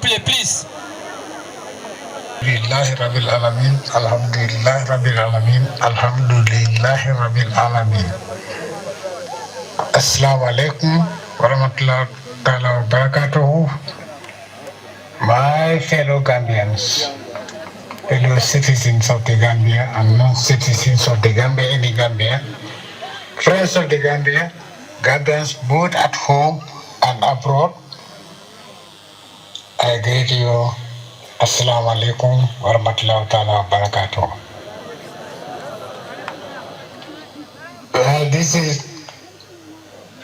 play, please. Alhamdulillahi Rabbil Alamin, Alhamdulillahi Rabbil Alamin, Alhamdulillahi Rabbil Alamin. Assalamu alaikum wa rahmatullahi wa barakatuhu. My fellow Gambians, fellow citizens of the Gambia and non-citizens of the Gambia in the Gambia, friends of the Gambia, Gambians both at home and abroad, I greet you. Assalamu alaikum wa rahmatullahi wa barakatuh. Well, this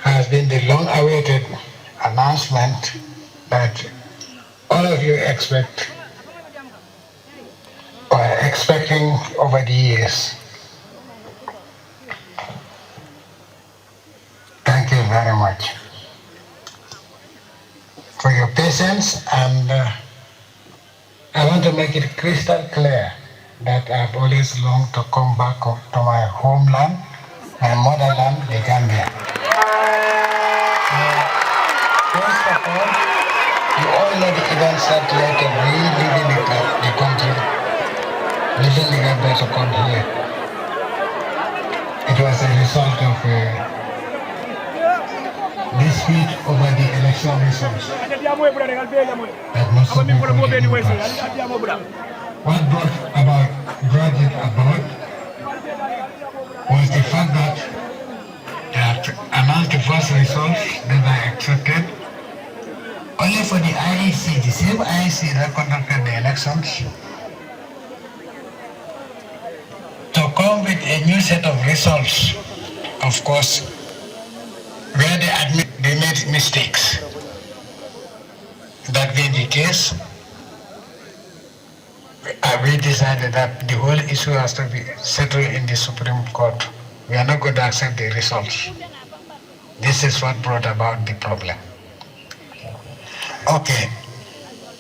has been the long-awaited announcement that all of you expect or are expecting over the years. Thank you very much for your patience, and I want to make it crystal clear that I've always longed to come back to my homeland, my motherland, the Gambia. First of all, you all know the events that led to me leaving the country, leaving the Gambia to come here. It was a result of a dispute over the election results that most of people didn't pass. What brought it about was the fact that they had announced the first results that I accepted only for the IEC, the same IEC that conducted the elections, to come with a new set of results, of course, where they admit they made mistakes. That being the case, we decided that the whole issue has to be settled in the Supreme Court. We are not going to accept the results. This is what brought about the problem. Okay,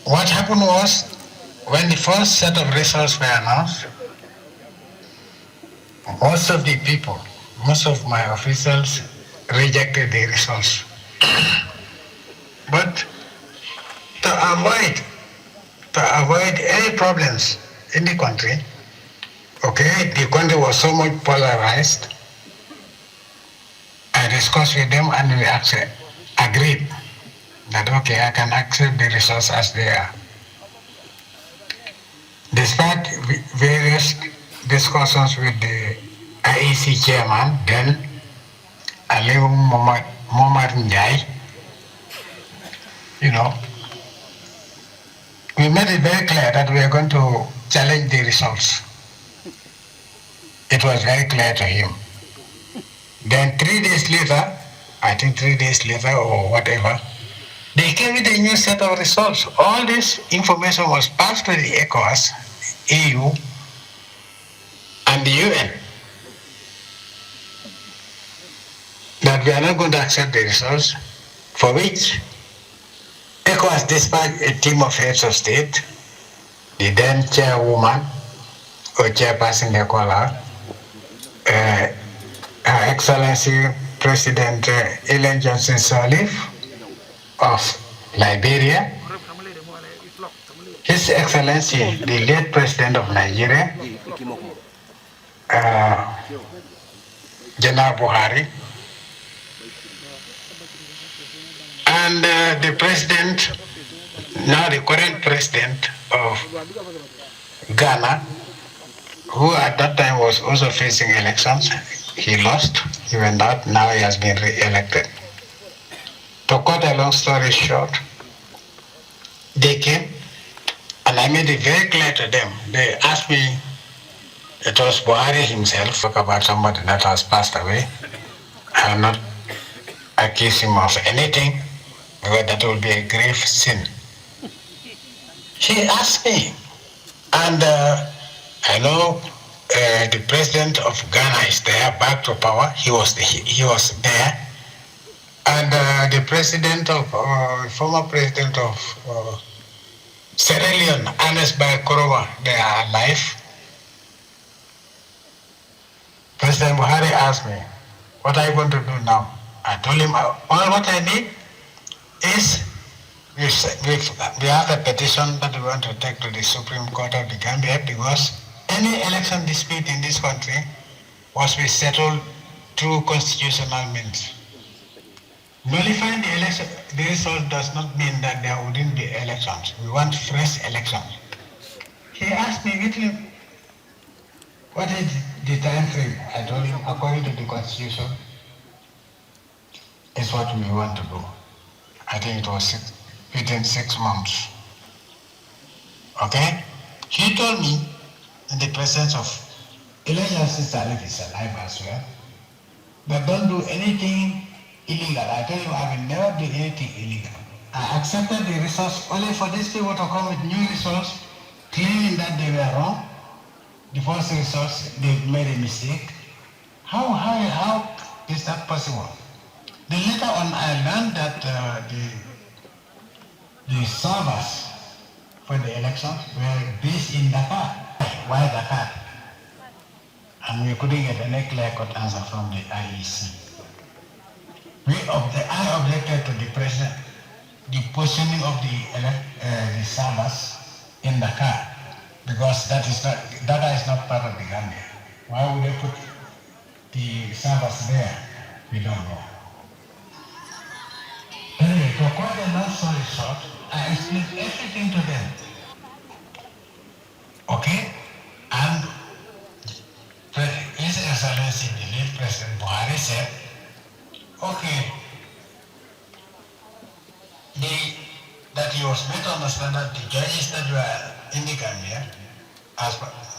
what happened was, when the first set of results were announced, most of the people, most of my officials rejected the results. But to avoid any problems in the country, okay, the country was so much polarized, I discussed with them and we agreed that, okay, I can accept the results as they are. Despite various discussions with the IEC chairman, then Aliu Momar Njai, we made it very clear that we are going to challenge the results. It was very clear to him. Then 3 days later, I think 3 days later or whatever, they came with a new set of results. All this information was passed to the ECOWAS, EU, and the UN. That we are not going to accept the results, for which ECOWAS dispatched a team of heads of state, the then chairwoman, or chairperson they call her, Her Excellency President Ellen Johnson Sirleaf of Liberia, His Excellency the late President of Nigeria, General Buhari, and the president, now the current president of Ghana, who at that time was also facing elections. He lost, he went out, now he has been re-elected. To cut a long story short, they came, and I made it very clear to them. They asked me, it was Buhari himself, talk about somebody that has passed away. I will not accuse him of anything, because that would be a grave sin. He asked me, and I know the president of Ghana is there, back to power. He was there, and the president of former president of Sierra Leone, Ernest Bai Koroma, they are alive. President Buhari asked me, "What are you going to do now?" I told him, all what I need is we have a petition that we want to take to the Supreme Court of the Gambia because any election dispute in this country must be settled through constitutional means. Nullifying the election, the result does not mean that there wouldn't be elections. We want fresh elections. He asked me, what is the time frame? I told him, according to the constitution, is what we want to do. I think it was within 6 months. Okay? He told me, in the presence of Elijah Sister is alive as well, but don't do anything illegal. I told him I will never do anything illegal. I accepted the results only for these people to come with new results, claiming that they were wrong. The first results, they made a mistake. How is that possible? Then later on, I learned that the servers for the elections were based in Dakar. Why Dakar? And we couldn't get any clear-cut answer from the IEC. I objected to the president, the positioning of the servers in Dakar, because Dakar is not part of the Gambia. Why would they put the servers there? We don't know. Anyway, to cut the long story short, I explained everything to them. Okay? And His Excellency, the late President Buhari said, okay, that he was made to understand that the judges that were in the Gambia,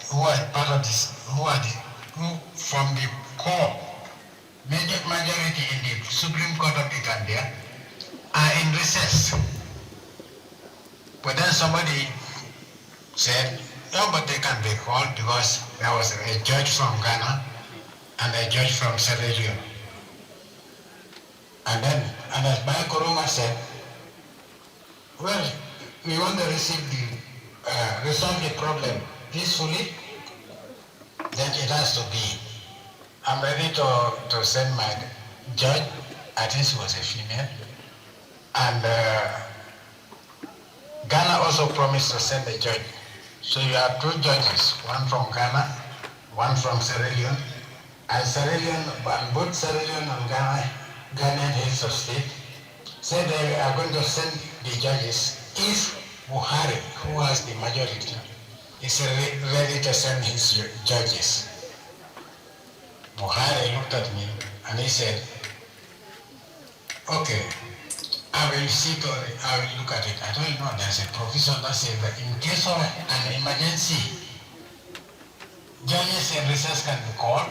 who are part of this, who from the core, majority in the Supreme Court of the Gambia, are in recess. But then somebody said, no, but they can be called because there was a judge from Ghana and a judge from Sierra Leone. And as Bayo Koroma said, well, we want to resolve the problem peacefully, then it has to be. I'm ready to send my judge, I think she was a female, and Ghana also promised to send a judge. So you have 2 judges, one from Ghana, one from Sierra Leone, and both Sierra Leone and Ghanaian heads of state said they are going to send the judges if Buhari, who has the majority, is ready to send his judges. Buhari looked at me and he said, okay, I will look at it. I don't know, there's a provision that says that in case of an emergency, judges in recess can be called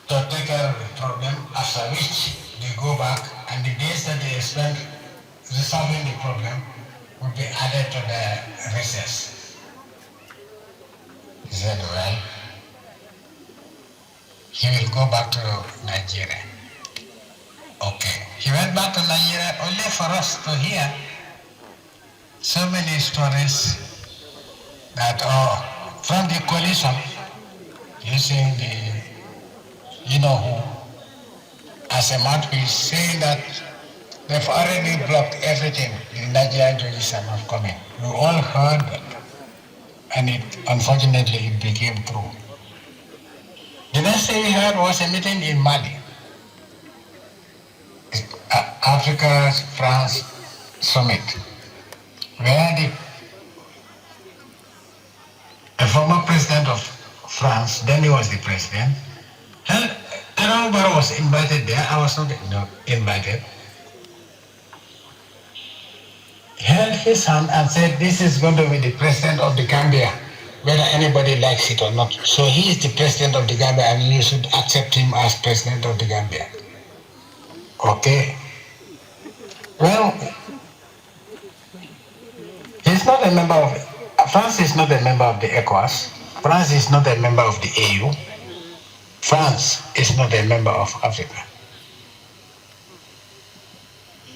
to take care of the problem, after which they go back and the days that they spend resolving the problem will be added to the recess. He said, well, he will go back to Nigeria. Okay. He went back to Nigeria only for us to hear so many stories that from the coalition, using the who, as a mouthpiece, saying that they've already blocked everything. The Nigerian judges are not coming. We all heard that. And unfortunately, it became true. The next thing we heard was a meeting in Mali. Africa-France summit, where the former president of France, then he was the president, Barrow was invited there. I was not invited. He held his hand and said, this is going to be the president of the Gambia, whether anybody likes it or not. So he is the president of the Gambia and you should accept him as president of the Gambia. Okay. Well, he's not a member of, France is not a member of the ECOWAS. France is not a member of the AU. France is not a member of Africa.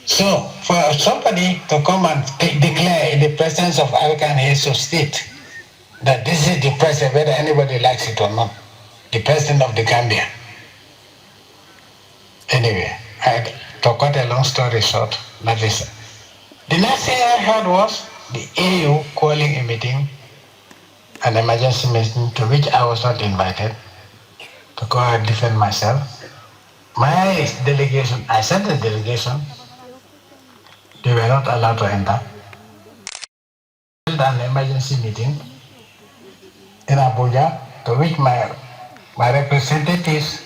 So, for somebody to come and declare in the presence of African heads of state that this is the president, whether anybody likes it or not, the president of the Gambia. Anyway, to cut a long story short, that is, the next thing I heard was the AU calling a meeting, an emergency meeting to which I was not invited to go and defend myself. My delegation, I sent a delegation, they were not allowed to enter. Held an emergency meeting in Abuja to which my representatives,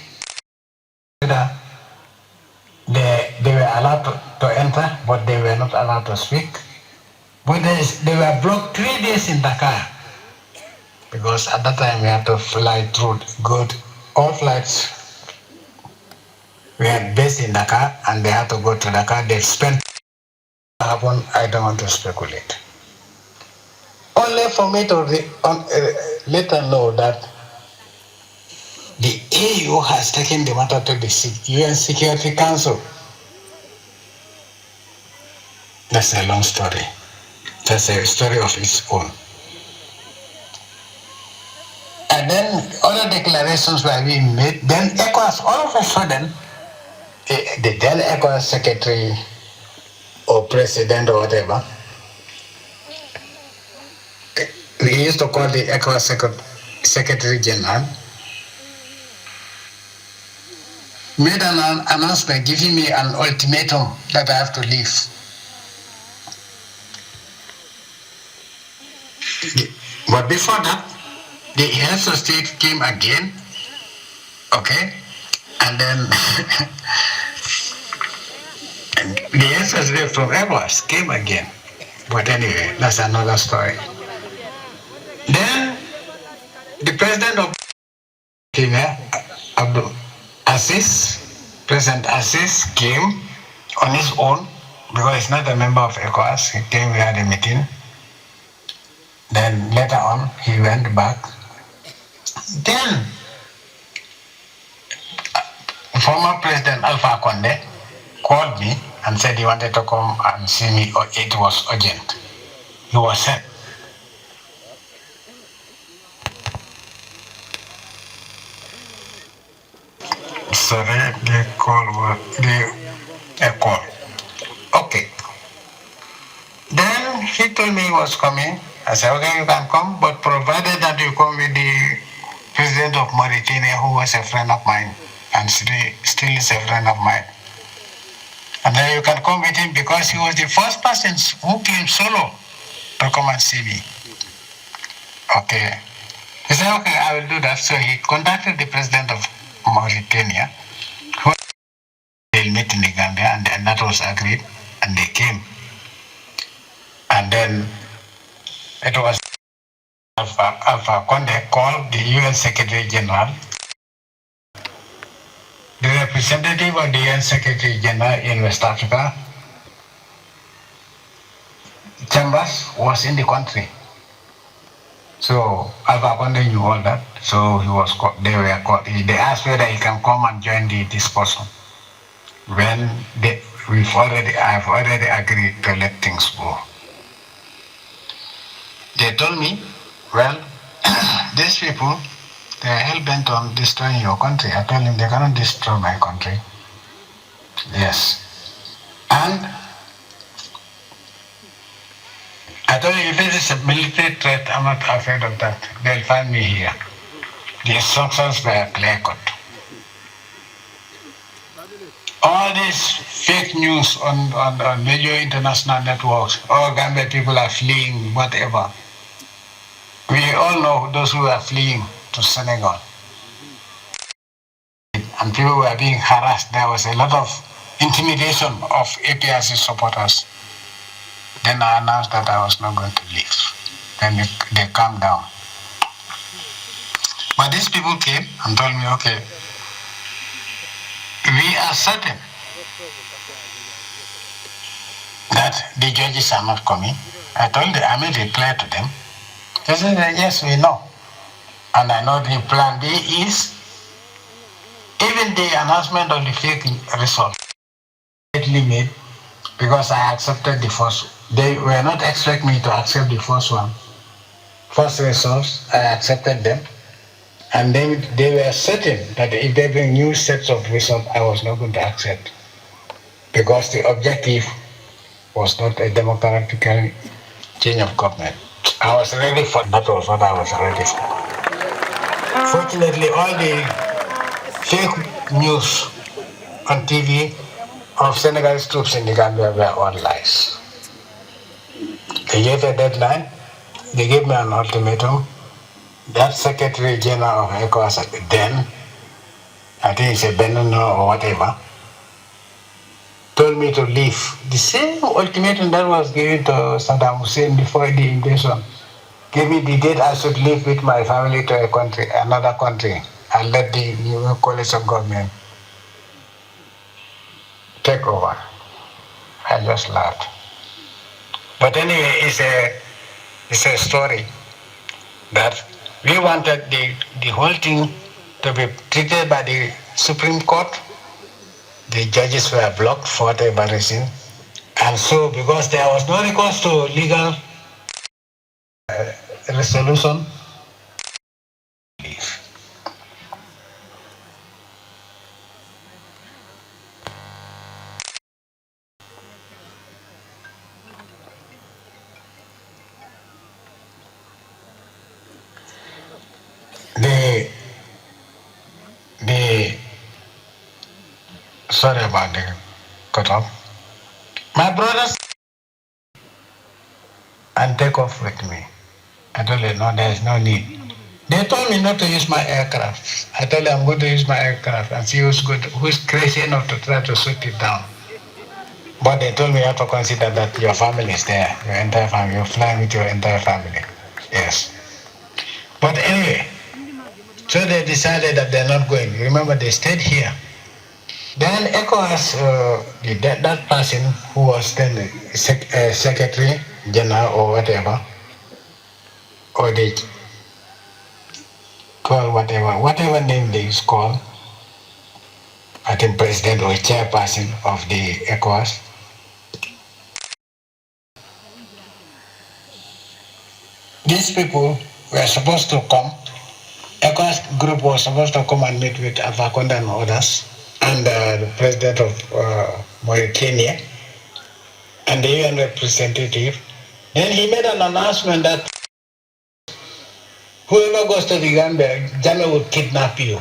they were allowed to enter, but they were not allowed to speak. But they were blocked 3 days in Dakar because at that time we had to fly through good. All flights were based in Dakar and they had to go to Dakar. They spent happened, I don't want to speculate. Only for me to later know that the AU has taken the matter to the UN Security Council. That's a long story. That's a story of its own. And then other declarations were being made. Then ECOWAS, all of a sudden, the then ECOWAS secretary or president or whatever, we used to call the ECOWAS secretary general, made an announcement giving me an ultimatum that I have to leave. But before that, the heads of state came again, okay? And then the heads of state from ECOWAS came again. But anyway, that's another story. Then the president of Kenya, President Aziz came on his own because he's not a member of ECOWAS. He came, we had a meeting. Then later on, he went back. Then, former President Alpha Conde called me and said he wanted to come and see me, or it was urgent. He was sent. Sorry, the call was a call. Okay. Then he told me he was coming. I said, okay, you can come, but provided that you come with the president of Mauritania, who was a friend of mine, and still is a friend of mine. And then you can come with him because he was the first person who came solo to come and see me. Okay. He said, okay, I will do that. So he contacted the president of Mauritania, who they'll meet in the Gambia, and then that was agreed, and they came. And then it was Alpha Conde called the UN Secretary General. The representative of the UN Secretary General in West Africa, Chambers, was in the country. So Alpha Conde knew all that. So he was called, they were called. They asked whether he can come and join the discussion. When I've already agreed to let things go. They told me, well, these people, they are hell-bent on destroying your country. I told them they cannot destroy my country. Yes. And I told you, if it is a military threat, I'm not afraid of that. They'll find me here. The instructions were clear-cut. All this fake news on major international networks, all Gambia people are fleeing, whatever. We all know those who are fleeing to Senegal. And people were being harassed. There was a lot of intimidation of APRC supporters. Then I announced that I was not going to leave. Then they calmed down. But these people came and told me, okay, we are certain that the judges are not coming. I made it clear to them. They said, yes, we know. And I know the plan B is, even the announcement of the fake result, made because I accepted the first. They were not expecting me to accept the first one. First results, I accepted them. And then they were certain that if they bring new sets of results, I was not going to accept. because the objective was not a democratic change of government. I was ready for that. Was what I was ready for. Fortunately, all the fake news on TV of Senegalese troops in the Gambia were all lies. They gave a deadline. They gave me an ultimatum. That Secretary General of ECOWAS then, I think it's a Benino or whatever, told me to leave. The same ultimatum that was given to Saddam Hussein before the invasion gave me the date I should leave with my family to a country, another country, and let the new coalition government take over. I just laughed. But anyway, it's a story that we wanted the whole thing to be treated by the Supreme Court. The judges were blocked for whatever reason. And so, because there was no recourse to legal resolution, the the sorry about the cut off. My brothers and take off with me. I told them, no, there is no need. They told me not to use my aircraft. I told them I'm going to use my aircraft and see who's crazy enough to try to shoot it down. But they told me you have to consider that your family is there, your entire family. You're flying with your entire family. Yes. But anyway, so they decided that they're not going. Remember, they stayed here. Then ECOWAS, that person who was then the Secretary General or whatever, or they call whatever name they call, I think President or Chairperson of the ECOWAS, these people were supposed to come. ECOWAS group was supposed to come and meet with Alpha Conde and others, and the president of Mauritania, and the UN representative. Then he made an announcement that whoever goes to the Gambia, Jammeh would kidnap you.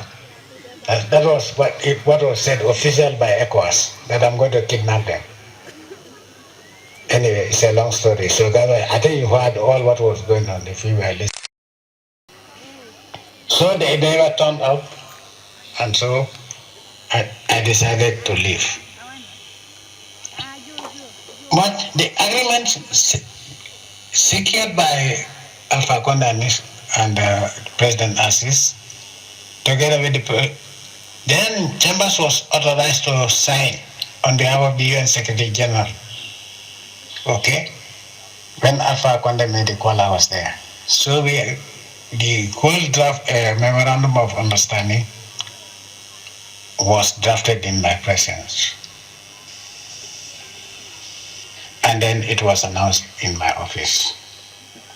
That was what was said official by ECOWAS, that I'm going to kidnap them. Anyway, it's a long story. So I think you heard all what was going on if you were listening. So they never turned up, and so I decided to leave. But the agreement secured by Alpha Conde and President Assis, together with then Chambers was authorized to sign on behalf of the UN Secretary General. Okay? When Alpha Conde made the call, I was there. So the whole draft memorandum of understanding was drafted in my presence. And then it was announced in my office.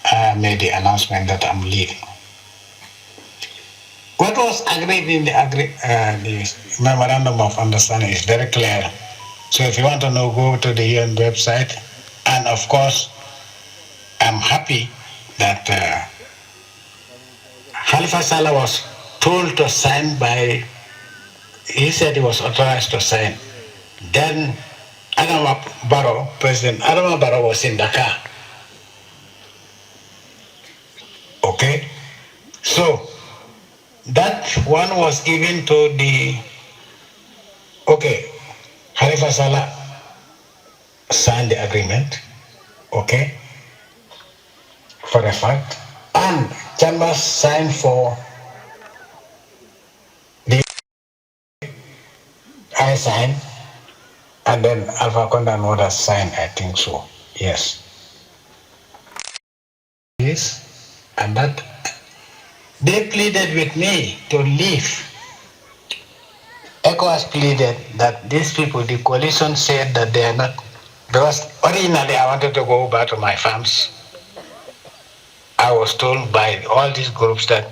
I made the announcement that I'm leaving. What was agreed in the memorandum of understanding is very clear. So if you want to know, go to the UN website. And of course, I'm happy that Khalifa Saleh was told to sign by, he said he was authorized to sign. Then Adama Barrow, President Adama Barrow was in Dakar. Okay? So, that one was given to Khalifa Saleh signed the agreement, okay, for a fact, and Chambers signed for I signed, and then Alpha Conde and others signed, I think so, yes. Yes, and that they pleaded with me to leave. ECOWAS pleaded that these people, the coalition said that they are not, because originally I wanted to go back to my farms. I was told by all these groups that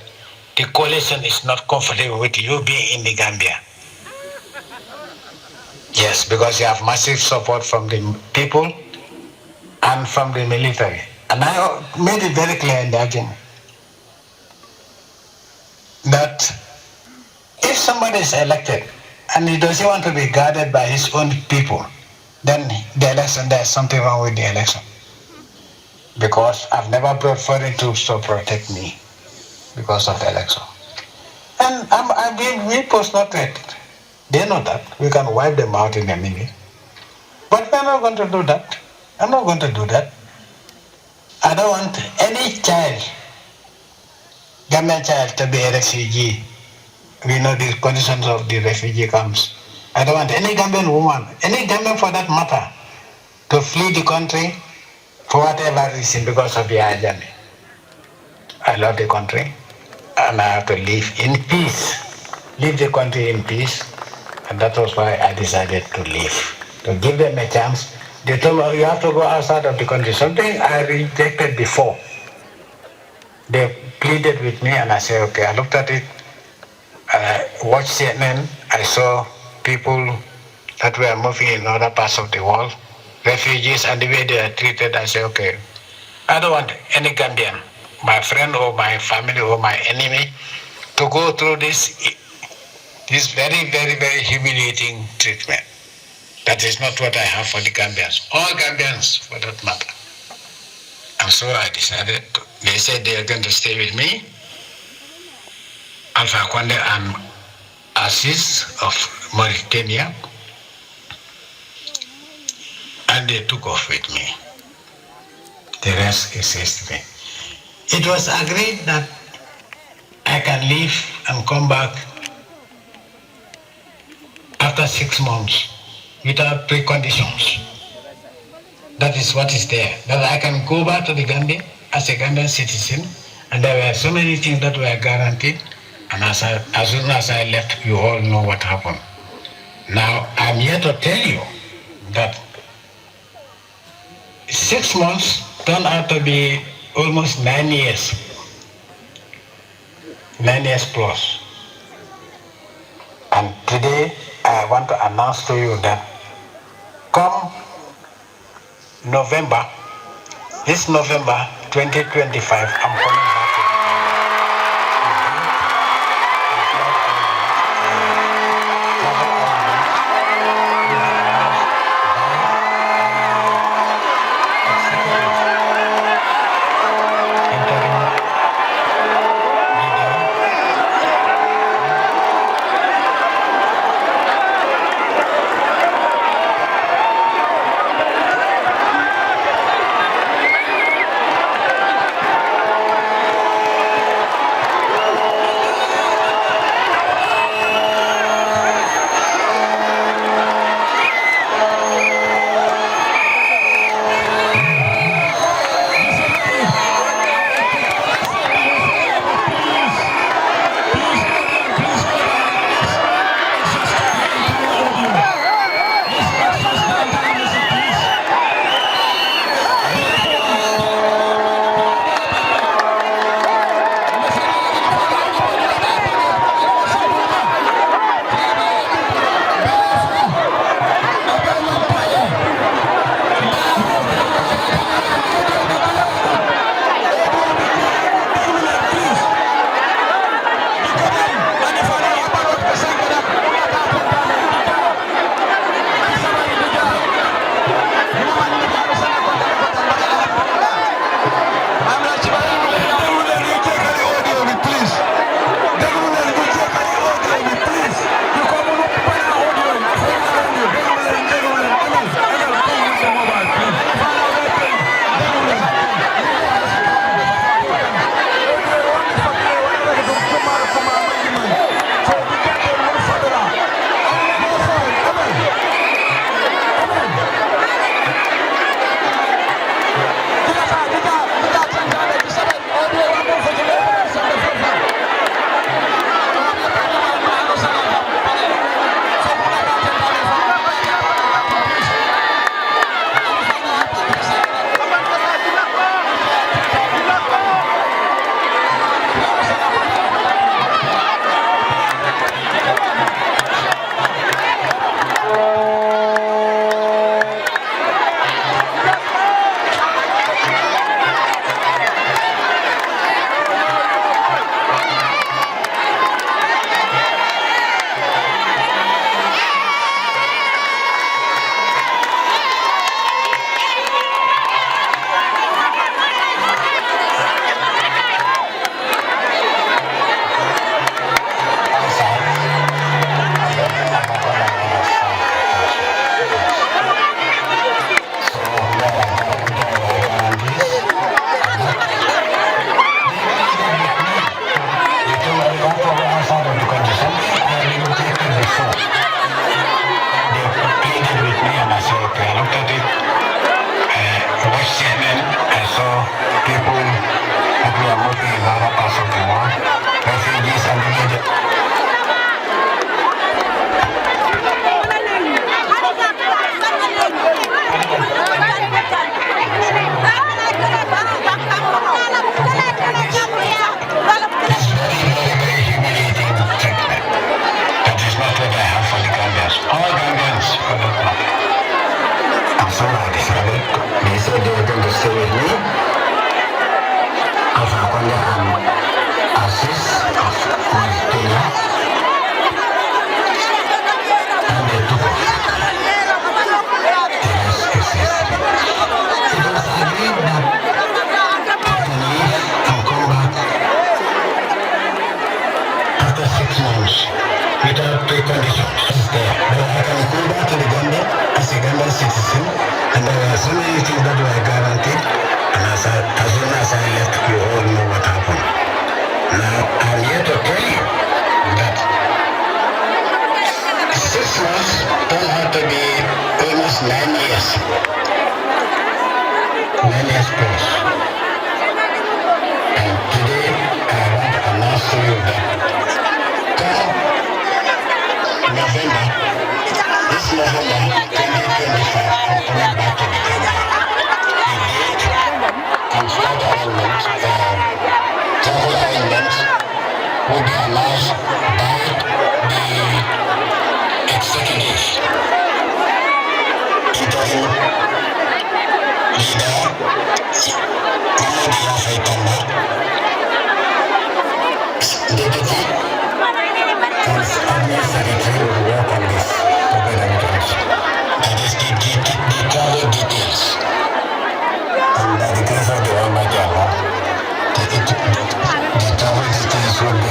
the coalition is not comfortable with you being in the Gambia. Yes, because you have massive support from the people and from the military. And I made it very clear in the argument that if somebody is elected and he doesn't want to be guarded by his own people, then the election, there's something wrong with the election. Because I've never brought foreign troops to protect me because of the election. And we post not threat. They know that. We can wipe them out in a minute. But we're not going to do that. I'm not going to do that. I don't want any child, Gambian child, to be a refugee. We know the conditions of the refugee camps. I don't want any Gambian woman, any Gambian for that matter, to flee the country for whatever reason because of Yahya Jammeh. I love the country and I have to live in peace. Leave the country in peace. And that was why I decided to leave. To give them a chance. They told me, you have to go outside of the country. Something I rejected before. They pleaded with me and I said, okay, I looked at it. I watched CNN. I saw people that were moving in other parts of the world, refugees, and the way they are treated. I said, okay, I don't want any Gambian, my friend or my family or my enemy, to go through this very, very, very humiliating treatment. That is not what I have for the Gambians. All Gambians, for that matter. And so I decided, they said they are going to stay with me. Alpha Conde and Assis of Mauritania. And they took off with me. The rest is history. It was agreed that I can leave and come back after 6 months without preconditions. That is what is there. That I can go back to the Gambia as a Gambian citizen, and there were so many things that were guaranteed. And as soon as I left, you all know what happened. Now, I'm here to tell you that 6 months turned out to be almost 9 years. 9 years plus. And today, I want to announce to you that come November, this November 2025, I'm coming back to decided, they said they were going to stay with me as Akonde and Assis of Kenya, and they took off. The rest is history. It was agreed that I can leave and come back after 6 months without preconditions. There. But I can go back to the Gambia as a Gambian citizen, and there were so many things that were guaranteed. And as soon as I left, you all know what happened. Now, I'm here to tell you that 6 months turned out to be almost 9 years. 9 years plus. And today, I want to announce to you that come November, this November 2025, I'm coming back to the Gambia. The date and flight arrangements, travel arrangements will be announced by the executive interim leader, Mahmoud Yahya deputy and admin secretary will work on this together with us. That is the travel details. And by the grace of the Almighty Allah, the travel details will be